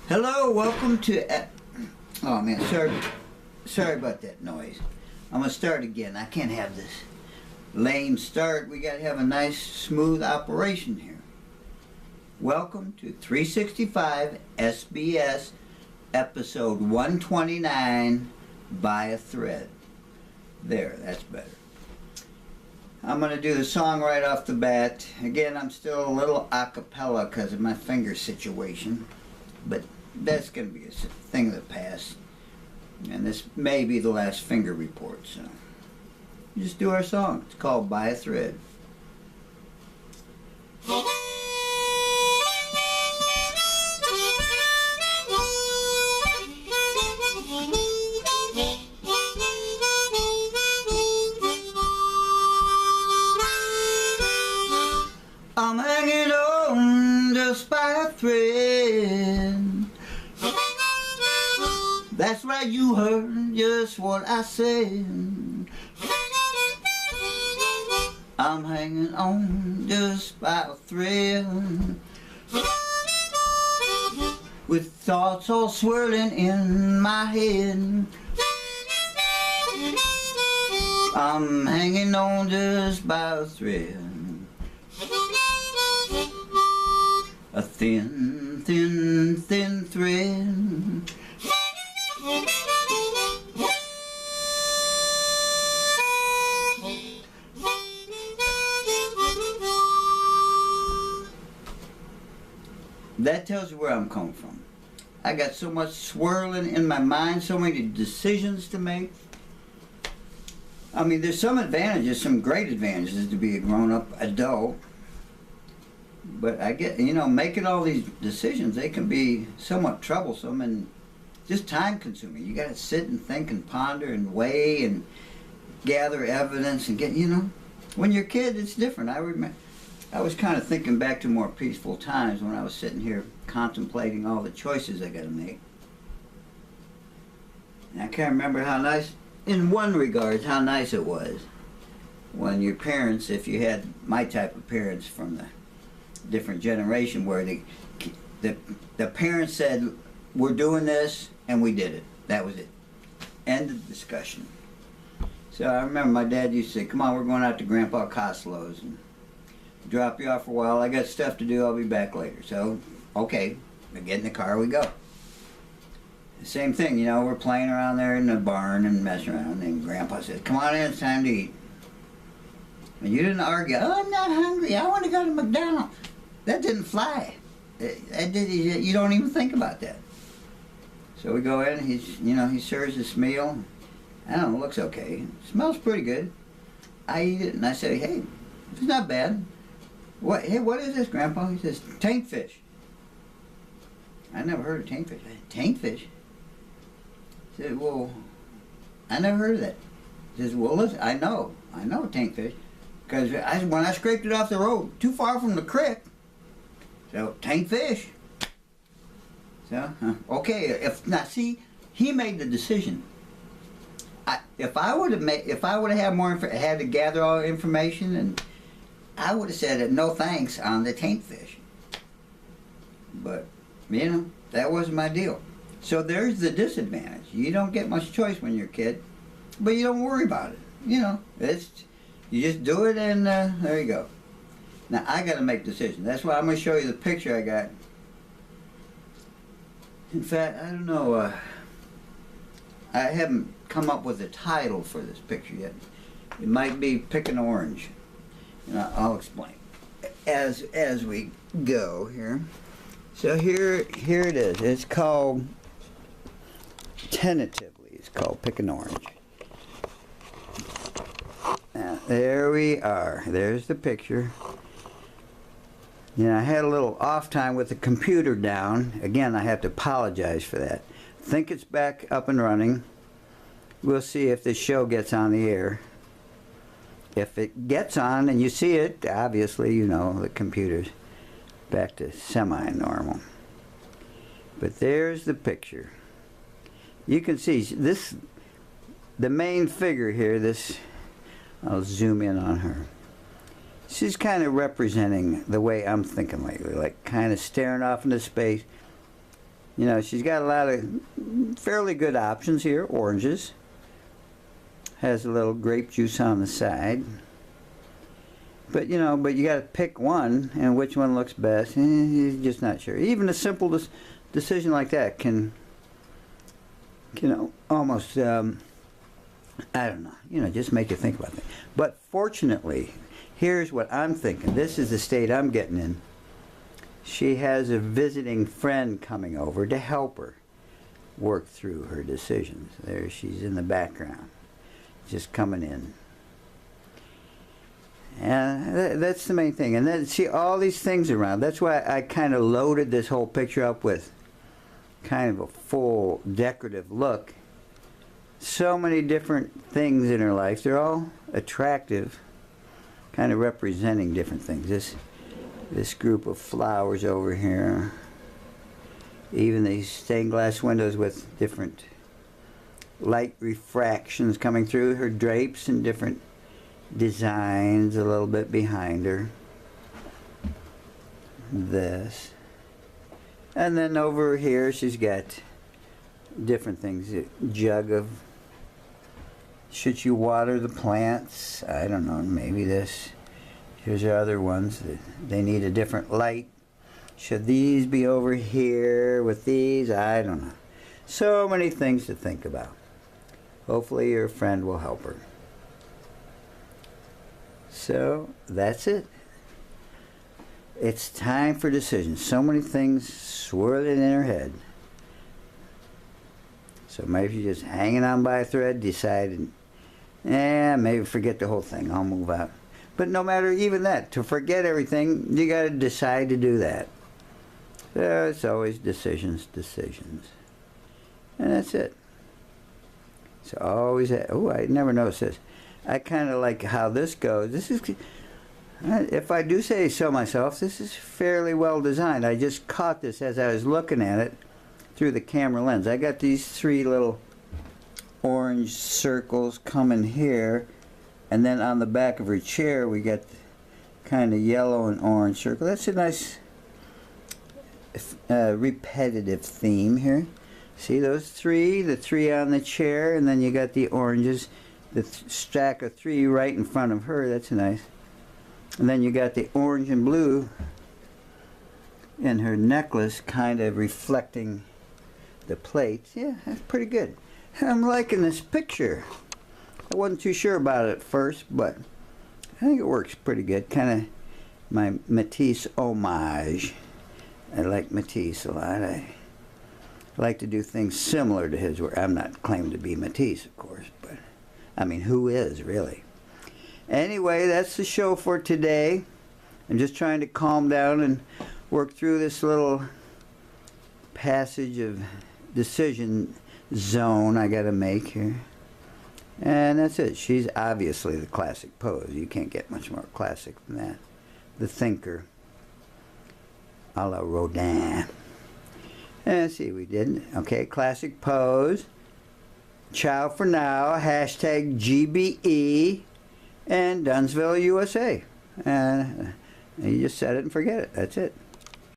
Hello, welcome to. Oh man, sorry about that noise. I'm gonna start again. I can't have this lame start. We gotta have a nice, smooth operation here. Welcome to 365 SBS, episode 129, by a thread. There, that's better. I'm gonna do the song right off the bat. Again, I'm still a little a cappella because of my finger situation, but that's going to be a thing of the past, and this may be the last finger report, so just do our song. It's called By a Thread. I'm hanging on just by a thread. That's right, you heard just what I said. I'm hanging on just by a thread, with thoughts all swirling in my head. I'm hanging on just by a thread, a thin, thin, thin thread. That tells you where I'm coming from. I got so much swirling in my mind, so many decisions to make. I mean, there's some advantages, some great advantages to be a grown-up adult. But I get, making all these decisions, they can be somewhat troublesome and just time-consuming. You got to sit and think and ponder and weigh and gather evidence and get, when you're a kid, it's different. I was kind of thinking back to more peaceful times when I was sitting here contemplating all the choices I got to make. And I can't remember how nice, in one regard, how nice it was when your parents, if you had my type of parents from the different generation, where the parents said, we're doing this, and we did it. That was it. End of discussion. So I remember my dad used to say, come on, we're going out to Grandpa Costello's and drop you off for a while. I got stuff to do. I'll be back later. So, okay, we get in the car, we go. The same thing, we're playing around there in the barn and messing around, and Grandpa said, come on in, it's time to eat. And you didn't argue, oh, I'm not hungry, I want to go to McDonald's. That didn't fly. You don't even think about that. So we go in, he serves this meal. I don't know, it looks okay. It smells pretty good. I eat it, and I say, hey, it's not bad. Hey, what is this, Grandpa? He says, tankfish. I never heard of tankfish. Tankfish? I said, well, I never heard of that. He says, well, listen, I know tankfish, because when I scraped it off the road, too far from the creek, so tankfish. So, okay, he made the decision. If I would have had more, had to gather all the information, and I would have said no thanks on the tankfish. But, that wasn't my deal. So there's the disadvantage. You don't get much choice when you're a kid, but you don't worry about it. You just do it, and there you go. Now, I got to make decisions. That's why I'm going to show you the picture I got. In fact, I don't know, I haven't come up with a title for this picture yet. It might be Pick an Orange. I'll explain as we go here. So here it is. It's called, tentatively, it's called Pick an Orange. Now, there we are. There's the picture. I had a little off time with the computer down. Again, I have to apologize for that. Think it's back up and running. We'll see if this show gets on the air. If it gets on and you see it, obviously, the computer's back to semi-normal. But there's the picture. You can see this, the main figure here, I'll zoom in on her. She's kind of representing the way I'm thinking lately, like kind of staring off into space. You know, she's got a lot of fairly good options here. Oranges. Has a little grape juice on the side. But, you know, but you got to pick one, and which one looks best. You're just not sure. Even a simple decision like that can almost, I don't know, you know, just make you think about things. But fortunately, here's what I'm thinking. This is the state I'm getting in. She has a visiting friend coming over to help her work through her decisions. There she's in the background, just coming in. And that's the main thing. And then see all these things around. That's why I kind of loaded this whole picture up with kind of a full decorative look. So many different things in her life. They're all attractive, kind of representing different things. This group of flowers over here. Even these stained glass windows with different light refractions coming through. Her drapes and different designs a little bit behind her. This. And then over here she's got different things. A jug of, should you water the plants? I don't know, maybe this. Here's the other ones. They need a different light. Should these be over here with these? I don't know. So many things to think about. Hopefully your friend will help her. So that's it. It's time for decisions. So many things swirling in her head. So maybe she's just hanging on by a thread, deciding, maybe forget the whole thing, I'll move out. But no matter even that, to forget everything, you got to decide to do that. So it's always decisions. And that's it. So always, oh, I never noticed this. I kind of like how this goes. This is, if I do say so myself, this is fairly well designed. I just caught this as I was looking at it through the camera lens. I got these three little orange circles coming here, and then on the back of her chair we got kind of yellow and orange circle. That's a nice repetitive theme here. See those three? The three on the chair, and then you got the oranges. The stack of three right in front of her. That's nice. And then you got the orange and blue in her necklace, kind of reflecting the plates. Yeah, that's pretty good. I'm liking this picture. I wasn't too sure about it at first, but I think it works pretty good. Kind of my Matisse homage. I like Matisse a lot. I like to do things similar to his work. I'm not claiming to be Matisse, of course, but I mean, who is, really? Anyway, that's the show for today. I'm just trying to calm down and work through this little passage of decision zone I got to make here. And that's it. She's obviously the classic pose. You can't get much more classic than that. The thinker, a la Rodin. And see, we did. Okay, classic pose. Ciao for now. Hashtag GBE. And Dunsville, USA. And you just set it and forget it. That's it.